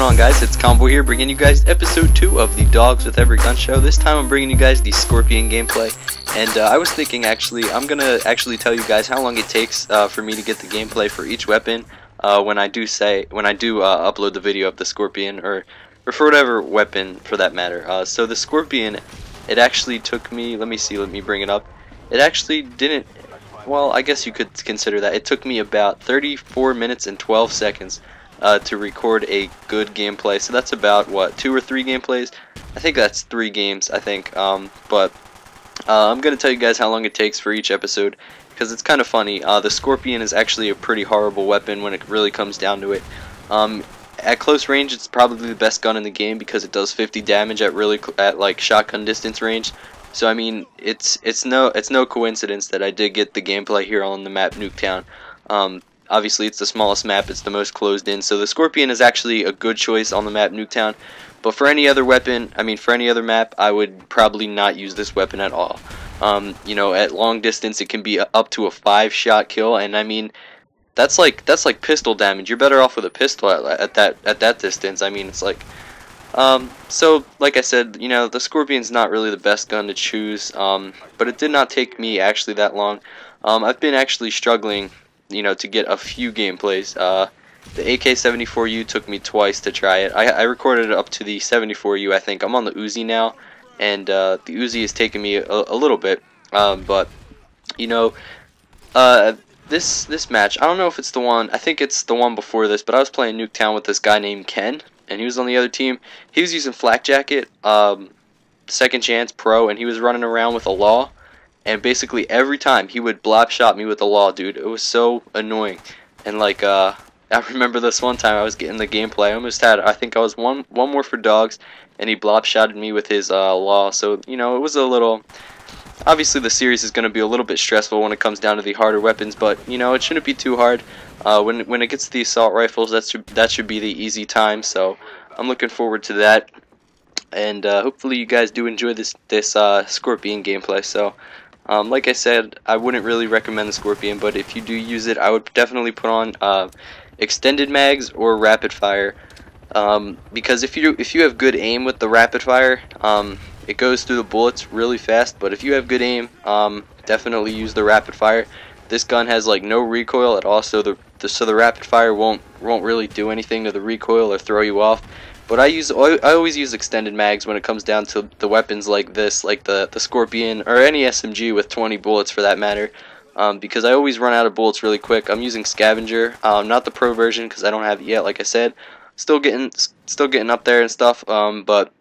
on, guys? It's Combo here, bringing you guys episode 2 of the Dogs with Every Gun show. This time I'm bringing you guys the Skorpion gameplay, and I was thinking I'm gonna tell you guys how long it takes for me to get the gameplay for each weapon when I do upload the video of the Skorpion, or for whatever weapon for that matter. So the Skorpion, it actually took me, let me bring it up. It actually didn't, well, I guess you could consider that. It took me about 34 minutes and 12 seconds to record a good gameplay. So that's about, what, 2 or 3 gameplays? I think that's 3 games, I think. But I'm going to tell you guys how long it takes for each episode, because it's kind of funny. The Skorpion is actually a pretty horrible weapon when it really comes down to it. At close range, it's probably the best gun in the game because it does 50 damage at like shotgun distance range. So I mean, it's no coincidence that I did get the gameplay here on the map Nuketown. Obviously, it's the smallest map, it's the most closed in, so the Skorpion is actually a good choice on the map Nuketown. But for any other weapon, for any other map, I would probably not use this weapon at all. You know, at long distance, it can be up to a 5-shot kill, and I mean, that's like pistol damage. You're better off with a pistol at that distance. I mean, it's like. So, like I said, you know, the Skorpion's not really the best gun to choose, but it did not take me actually that long. I've been actually struggling, you know, to get a few gameplays. The AK-74U took me twice to try it. I recorded it up to the 74U, I think. I'm on the Uzi now, and the Uzi has taken me a little bit, but, you know, this match, I don't know if it's the one, I think it's the one before this, but I was playing Nuketown with this guy named Ken, and he was on the other team. He was using Flak Jacket, Second Chance Pro, and he was running around with a law, and basically every time he would blob shot me with the law, dude. It was so annoying. And like I remember this one time I was getting the gameplay. I almost had, I think I was one more for dogs, and he blob shotted me with his law. So, you know, it was a little, obviously the series is going to be a little bit stressful when it comes down to the harder weapons, but you know, it shouldn't be too hard. When it gets to the assault rifles, that should be the easy time. So I'm looking forward to that, and hopefully you guys do enjoy this Skorpion gameplay. So like I said, I wouldn't really recommend the Skorpion, but if you do use it, I would definitely put on extended mags or rapid fire, because if you have good aim with the rapid fire, it goes through the bullets really fast. But if you have good aim, definitely use the rapid fire. This gun has like no recoil at all, so the rapid fire won't really do anything to the recoil or throw you off. But I always use extended mags when it comes down to the weapons like this, like the Skorpion, or any SMG with 20 bullets for that matter, because I always run out of bullets really quick. I'm using Scavenger, not the Pro version because I don't have it yet. Like I said, still getting up there and stuff. But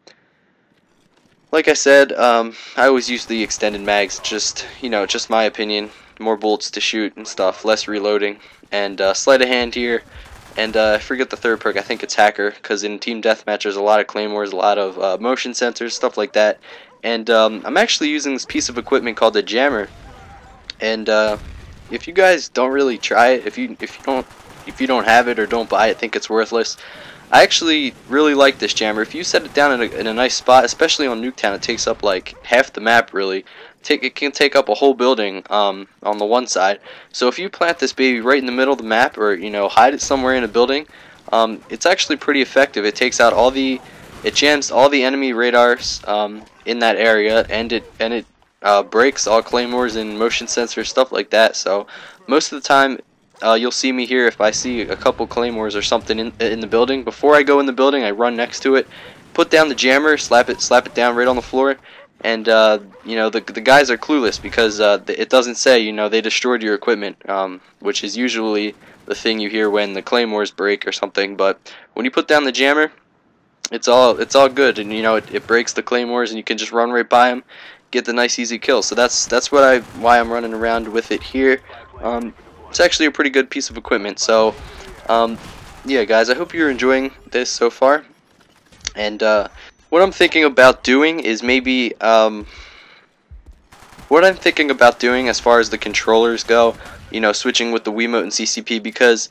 like I said, I always use the extended mags. Just, you know, just my opinion. More bullets to shoot and stuff, less reloading, and sleight of hand here. And I forget the third perk. I think it's Hacker, because in Team Deathmatch there's a lot of claymores, a lot of motion sensors, stuff like that. And I'm actually using this piece of equipment called the Jammer. And if you guys don't really try it, if you don't have it or don't buy it, think it's worthless. I actually really like this Jammer. If you set it down in a nice spot, especially on Nuketown, it takes up like half the map really. It can take up a whole building on the one side. So if you plant this baby right in the middle of the map, or you know, hide it somewhere in a building, it's actually pretty effective. It takes out it jams all the enemy radars in that area, and it breaks all claymores and motion sensors, stuff like that. So most of the time, you'll see me here if I see a couple claymores or something in the building. Before I go in the building, I run next to it, put down the Jammer, slap it down right on the floor. And you know, the guys are clueless because it doesn't say, you know, they destroyed your equipment, which is usually the thing you hear when the claymores break or something. But when you put down the Jammer, it's all good, and you know, it breaks the claymores, and you can just run right by them, get the nice easy kill. So that's why I'm running around with it here. It's actually a pretty good piece of equipment. So yeah, guys, I hope you're enjoying this so far. And what I'm thinking about doing is maybe, what I'm thinking about doing as far as the controllers go, you know, switching with the Wiimote and CCP, because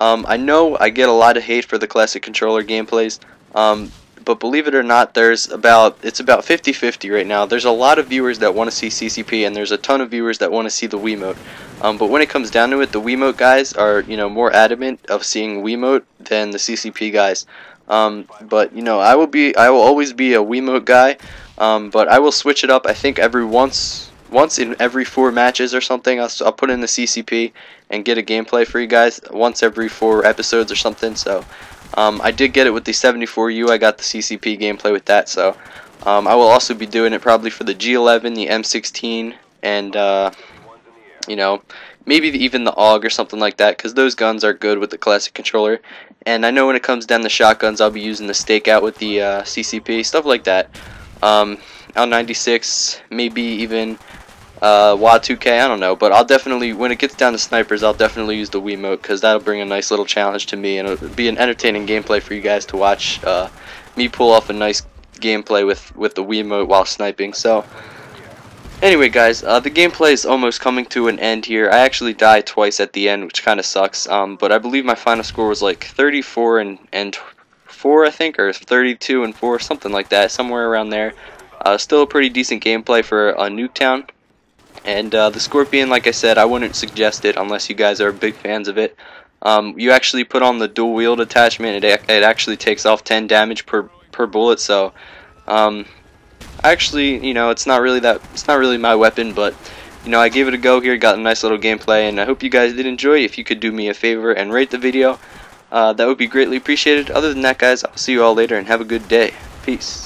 I know I get a lot of hate for the classic controller gameplays, but believe it or not, it's about 50-50 right now. There's a lot of viewers that want to see CCP, and there's a ton of viewers that want to see the Wiimote. But when it comes down to it, the Wiimote guys are, you know, more adamant of seeing Wiimote than the CCP guys. But you know, I will always be a Wiimote guy. But I will switch it up. I think once in every 4 matches or something. I'll put in the CCP and get a gameplay for you guys once every 4 episodes or something. So I did get it with the 74U. I got the CCP gameplay with that. So I will also be doing it probably for the G11, the M16, and you know, maybe even the AUG or something like that, because those guns are good with the classic controller. And I know when it comes down to shotguns, I'll be using the stakeout with the CCP, stuff like that. L96, maybe even WAD 2K, I don't know, but I'll definitely, when it gets down to snipers, I'll definitely use the Wiimote, because that'll bring a nice little challenge to me, and it'll be an entertaining gameplay for you guys to watch me pull off a nice gameplay with the Wiimote while sniping. So anyway guys, the gameplay is almost coming to an end here. I actually died twice at the end, which kind of sucks, but I believe my final score was like 34 and 4, I think, or 32 and 4, something like that, somewhere around there. Still a pretty decent gameplay for Nuketown. And the Skorpion, like I said, I wouldn't suggest it unless you guys are big fans of it. You actually put on the dual wield attachment, it actually takes off 10 damage per bullet, so actually, you know, it's not really my weapon, but you know, I gave it a go here, got a nice little gameplay, and I hope you guys did enjoy. If you could do me a favor and rate the video, that would be greatly appreciated. Other than that, guys, I'll see you all later and have a good day. Peace.